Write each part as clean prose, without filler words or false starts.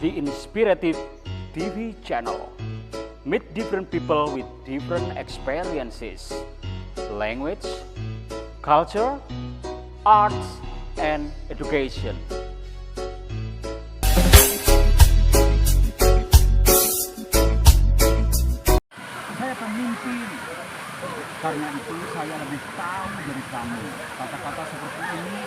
the Inspirative TV channel. Meet different people with different experiences, language, culture, arts, and education. Saya pemimpin, karena itu saya lebih tahu dari kamu. Kata-kata seperti ini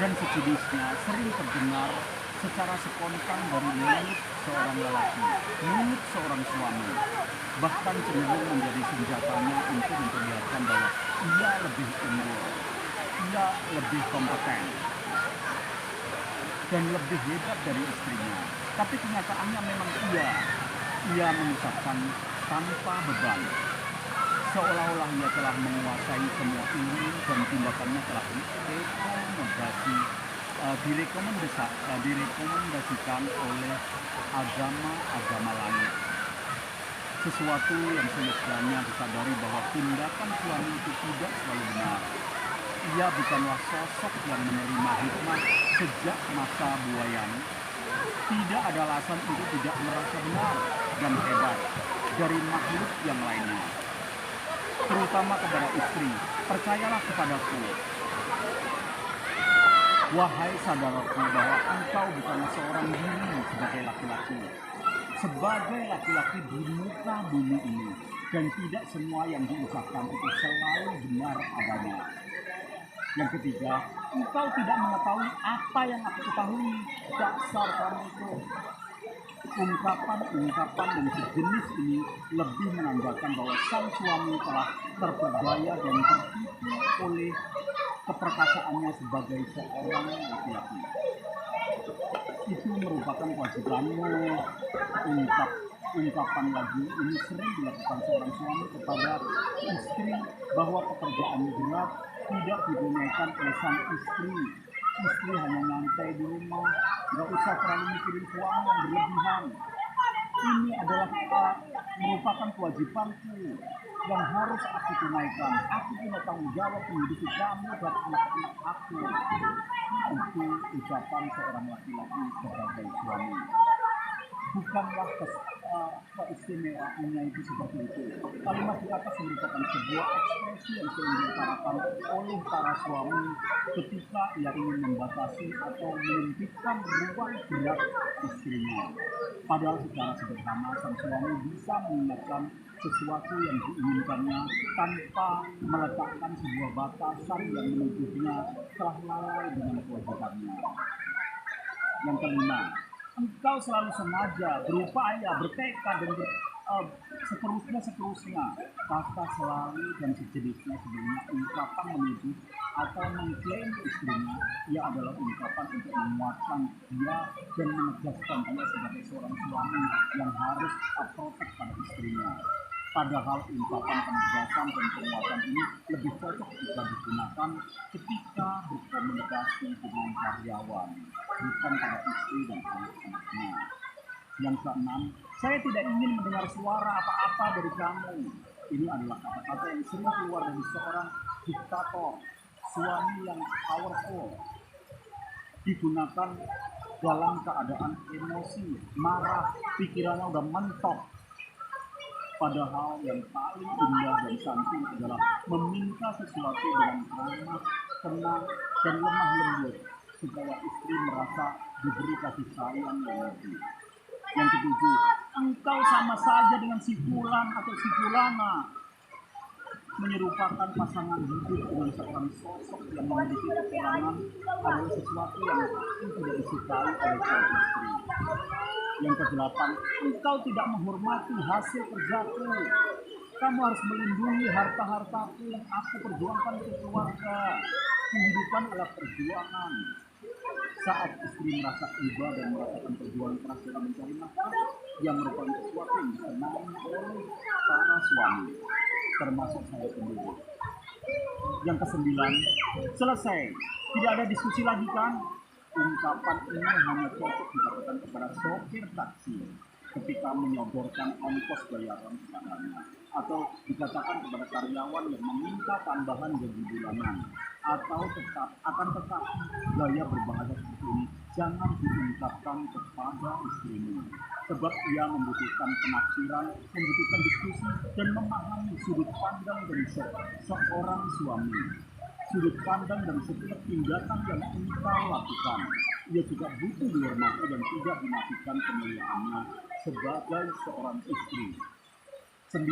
dan sejenisnya sering terdengar secara spontan dari mulut seorang lelaki, mulut seorang suami. Bahkan cenderung menjadi senjatanya untuk memperlihatkan bahwa ia lebih unggul, ia lebih kompeten, dan lebih hebat dari istrinya. Tapi kenyataannya memang ia mengucapkan tanpa beban, seolah-olah ia telah menguasai semua ini dan tindakannya telah direkomendasikan oleh agama-agama lain. Sesuatu yang seyogyanya disadari bahwa tindakan suami itu tidak selalu benar. Ia bukanlah sosok yang menerima hikmah sejak masa buayan. Tidak ada alasan untuk tidak merasa benar dan hebat dari makhluk yang lainnya. Terutama kepada istri, percayalah kepadaku. Wahai saudaraku, bahwa engkau bukanlah seorang diri sebagai laki-laki. Sebagai laki-laki di muka bumi ini. Dan tidak semua yang diucapkan itu selalu benar adanya. Yang ketiga, engkau tidak mengetahui apa yang aku ketahui. Dasar kamu itu. Ungkapan dan sejenis ini lebih menandakan bahwa sang suami telah terperdaya dan tertipu oleh keperkasaannya sebagai seorang laki-laki. Itu merupakan kewajibanmu. Ungkapan lagi ini sering dilakukan seorang suami kepada istri bahwa pekerjaan berat tidak ditunaikan oleh sang istri. Istri hanya nyantai di rumah, nggak usah terlalu mikirin suami yang berlebihan. Ini adalah merupakan kewajibanku yang harus aku tunaikan. Aku punya tanggung jawab menghidupi kamu dan anak-anak aku. Itu ucapan seorang laki-laki sebagai suami. Bukanlah keistimewaannya itu seperti itu. Kalimat di atas merupakan sebuah ekspresi yang sering diutarakan oleh para suami ketika ia ingin membatasi atau menyempitkan ruang gerak istrinya. Padahal secara sederhana sang suami bisa mengingatkan sesuatu yang diinginkannya tanpa meletakkan sebuah batasan yang menuduhnya telah lalai dengan kewajibannya. Yang kelima, engkau selalu sengaja, berupaya, bertekad, dan seterusnya. Kata selalu dan sejenisnya sebelumnya ungkapan menuduh atau mengklaim istrinya, ia adalah ungkapan untuk menguatkan dia dan menegaskan dia sebagai seorang suami yang harus protect pada istrinya. Padahal ungkapan penegasan dan penguatan ini lebih cocok jika digunakan ketika berkomunikasi dengan karyawan, bukan pada istri dan anak-anaknya. Yang keenam, saya tidak ingin mendengar suara apa-apa dari kamu. Ini adalah kata-kata yang sering keluar dari seorang diktator, suami yang powerful, digunakan dalam keadaan emosi, marah, pikirannya udah mentok. Padahal yang paling indah dan cantik adalah meminta sesuatu dengan ramah, tenang, dan lemah lembut supaya istri merasa diberi kasih sayang yang lebih. Yang ketujuh, engkau sama saja dengan si fulan atau si fulana. Menyerupakan pasangan hidup dengan seorang sosok yang memiliki kekurangan adalah sesuatu yang tidak disukai oleh sang istri. Yang kedelapan, engkau tidak menghormati hasil kerjaku. Kamu harus melindungi harta-hartaku yang aku perjuangkan untuk keluarga. Kehidupan adalah perjuangan. Saat istri merasa iba dan merasakan perjuangan keras dalam mencari nafkah, yang merupakan sesuatu yang disenangi oleh para suami, termasuk saya sendiri. Yang kesembilan, selesai. Tidak ada diskusi lagi kan? Ungkapan ini hanya cocok dikatakan kepada sopir taksi ketika menyodorkan ongkos bayaran kepadanya, atau dikatakan kepada karyawan yang meminta tambahan gaji bulanan, atau tetap gaya berbahasa seperti ini jangan diungkapkan kepada istrimu, sebab ia membutuhkan penafsiran, membutuhkan diskusi, dan memahami sudut pandang dari seorang suami, sudut pandang dari setiap tindakan yang engkau lakukan. Ia juga butuh dihormati dan tidak dinafikan kemuliaannya sebagai seorang istri. 9.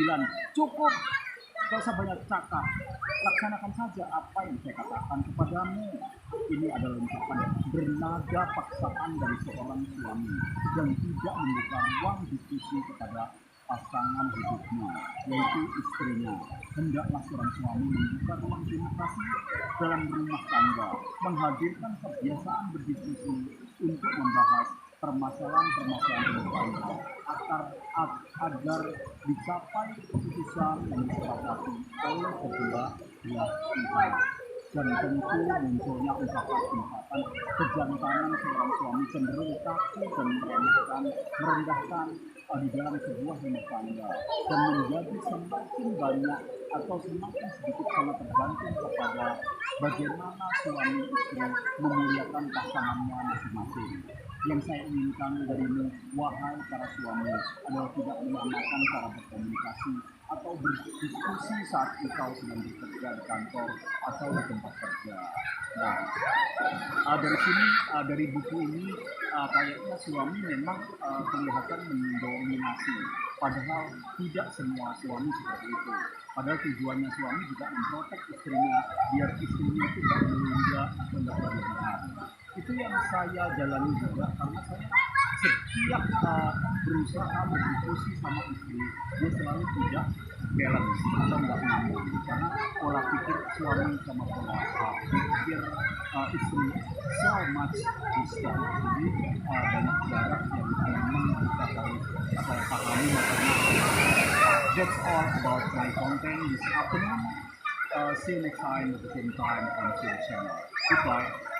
Cukup, gak usah banyak cakap. Laksanakan saja apa yang saya katakan kepadamu. Ini adalah ungkapan bernada paksaan dari seorang suami yang tidak membuka ruang diskusi kepada pasangan hidupnya, yaitu istrinya. Hendaklah seorang suami membuka ruang demokrasi dalam rumah tangga, menghadirkan kebiasaan berdiskusi untuk membahas permasalahan-permasalahan rumah tangga agar dicapai keputusan yang disepakati oleh kedua belah pihak. Dan tentu munculnya ungkapan-ungkapan kejantanan seorang suami cenderung kaku dan merendahkan di dalam sebuah rumah tangga, dan menjadi semakin banyak atau semakin sedikit sangat tergantung kepada bagaimana suami istri memuliakan pasangannya masing-masing. Yang saya inginkan darimu, wahai para suami, adalah tidak menyamakan cara berkomunikasi atau berdiskusi saat engkau sedang bekerja di kantor atau di tempat kerja. Nah, dari sini, dari buku ini, kayaknya suami memang kelihatan mendominasi. Padahal tidak semua suami seperti itu. Padahal tujuannya suami juga memprotek istrinya, biar istrinya itu tidak menunda atau tidak berlebihan. Itu yang saya jalani juga, karena saya setiap berusaha berdiskusi sama istri, dia selalu tidak balance atau nggak nyambung, karena pola pikir suami sama pola pikir istri so much distant. Jadi banyak jarak yang memang kita harus pahami. That's all about my content this afternoon. See you next time at the same time on the channel. Goodbye.